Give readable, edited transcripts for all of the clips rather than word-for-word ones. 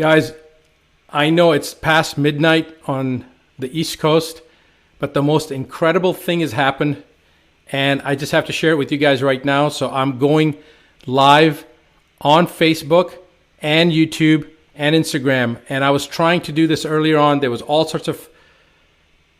Guys, I know it's past midnight on the East Coast, but the most incredible thing has happened, and I just have to share it with you guys right now. So I'm going live on Facebook and YouTube and Instagram, and I was trying to do this earlier on. There was all sorts of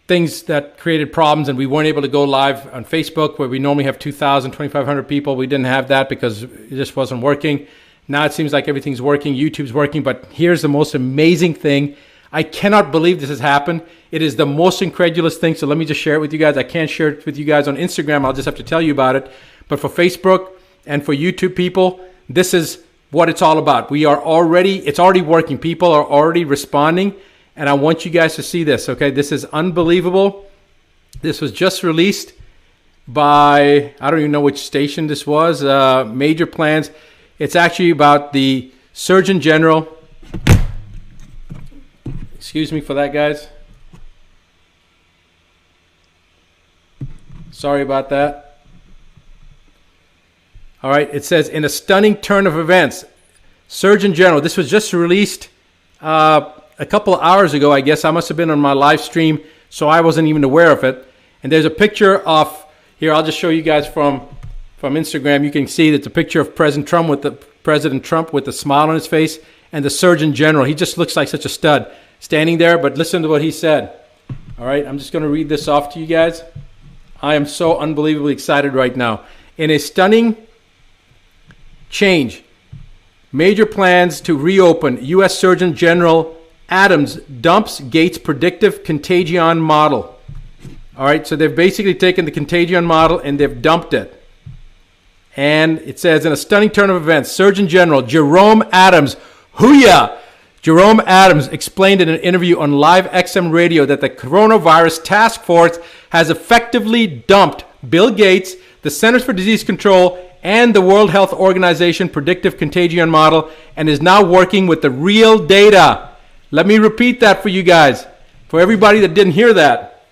things that created problems, and we weren't able to go live on Facebook where we normally have 2,000, 2,500 people. We didn't have that because it just wasn't working. Now it seems like everything's working. YouTube's working, but here's the most amazing thing. I cannot believe this has happened. It is the most incredulous thing, so let me just share it with you guys. I can't share it with you guys on Instagram. I'll just have to tell you about it. But for Facebook and for YouTube people, this is what it's all about. It's already working. People are already responding, and I want you guys to see this, okay? This is unbelievable. This was just released by, I don't even know which station this was, Major Plans. It's actually about the Surgeon General. Excuse me for that, guys. Sorry about that. All right, it says, in a stunning turn of events, Surgeon General, this was just released a couple of hours ago, I guess. I must have been on my live stream, so I wasn't even aware of it. And there's a picture of, here, I'll just show you guys from Instagram. You can see that's a picture of President Trump with a smile on his face, and the Surgeon General. He just looks like such a stud standing there, but listen to what he said. All right, I'm just going to read this off to you guys. I am so unbelievably excited right now. In a stunning change, major plans to reopen, U.S. Surgeon General Adams dumps Gates' predictive contagion model. All right, so they've basically taken the contagion model and they've dumped it. And it says, in a stunning turn of events, Surgeon General Jerome Adams, Jerome Adams explained in an interview on Live XM Radio that the coronavirus task force has effectively dumped Bill Gates, the Centers for Disease Control, and the World Health Organization predictive contagion model, and is now working with the real data. Let me repeat that for you guys. For everybody that didn't hear that.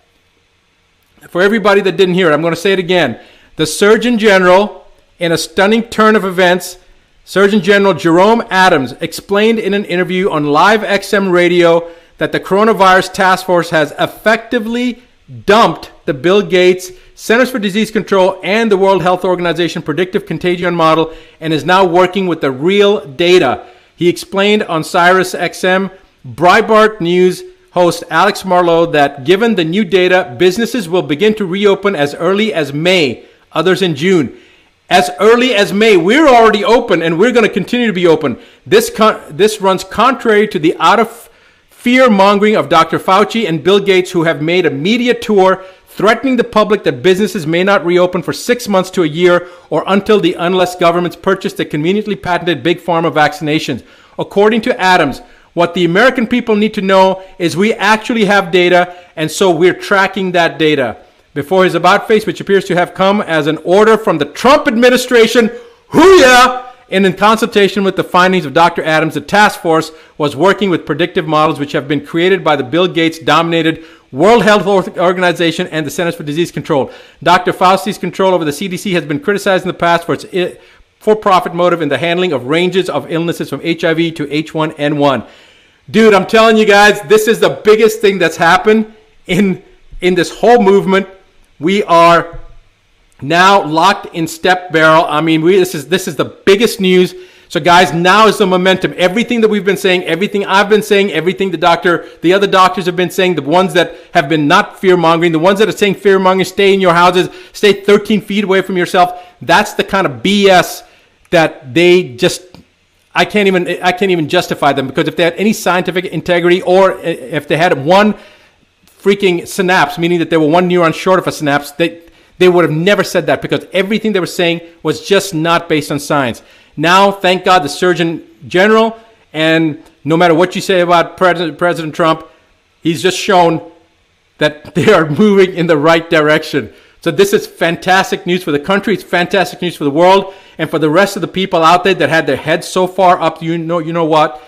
For everybody that didn't hear it, I'm going to say it again. The Surgeon General, in a stunning turn of events, Surgeon General Jerome Adams explained in an interview on Live XM Radio that the coronavirus task force has effectively dumped the Bill Gates, Centers for Disease Control, and the World Health Organization predictive contagion model, and is now working with the real data. He explained on Sirius XM Breitbart News host Alex Marlow that given the new data, businesses will begin to reopen as early as May, others in June. As early as May, we're already open, and we're going to continue to be open. This runs contrary to the out-of-fear-mongering of Dr. Fauci and Bill Gates, who have made a media tour threatening the public that businesses may not reopen for 6 months to a year or unless governments purchase the conveniently patented Big Pharma vaccinations. According to Adams, what the American people need to know is we actually have data, and so we're tracking that data. Before his about face, which appears to have come as an order from the Trump administration, and in consultation with the findings of Dr. Adams, the task force was working with predictive models which have been created by the Bill Gates-dominated World Health Organization and the Centers for Disease Control. Dr. Fauci's control over the CDC has been criticized in the past for its for-profit motive in the handling of ranges of illnesses from HIV to H1N1. Dude, I'm telling you guys, this is the biggest thing that's happened in this whole movement. We are now locked in step barrel. I mean, this is the biggest news. So guys, now is the momentum. Everything that we've been saying, everything I've been saying, everything the other doctors have been saying, the ones that have been not fear-mongering, the ones that are saying fear-mongering, stay in your houses, stay 13 feet away from yourself. That's the kind of BS that they just, I can't even justify them, because if they had any scientific integrity, or if they had one freaking synapse, meaning that they were one neuron short of a synapse, they would have never said that, because everything they were saying was just not based on science. Now, thank God, the Surgeon General, and no matter what you say about President Trump, he's just shown that they are moving in the right direction. So this is fantastic news for the country. It's fantastic news for the world, and for the rest of the people out there that had their heads so far up, you know what?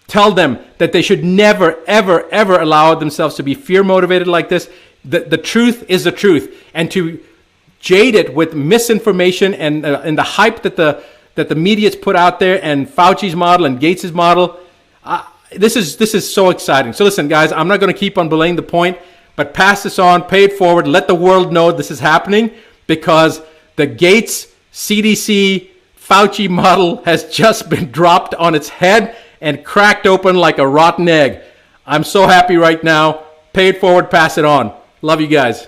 Tell them that they should never, ever, ever allow themselves to be fear-motivated like this. The truth is the truth. And to jade it with misinformation and the hype that the media's put out there, and Fauci's model and Gates's model, This is so exciting. So listen, guys, I'm not going to keep on belaying the point, but pass this on, pay it forward, let the world know this is happening, because the Gates CDC Fauci model has just been dropped on its head and cracked open like a rotten egg. I'm so happy right now. Pay it forward, pass it on. Love you guys.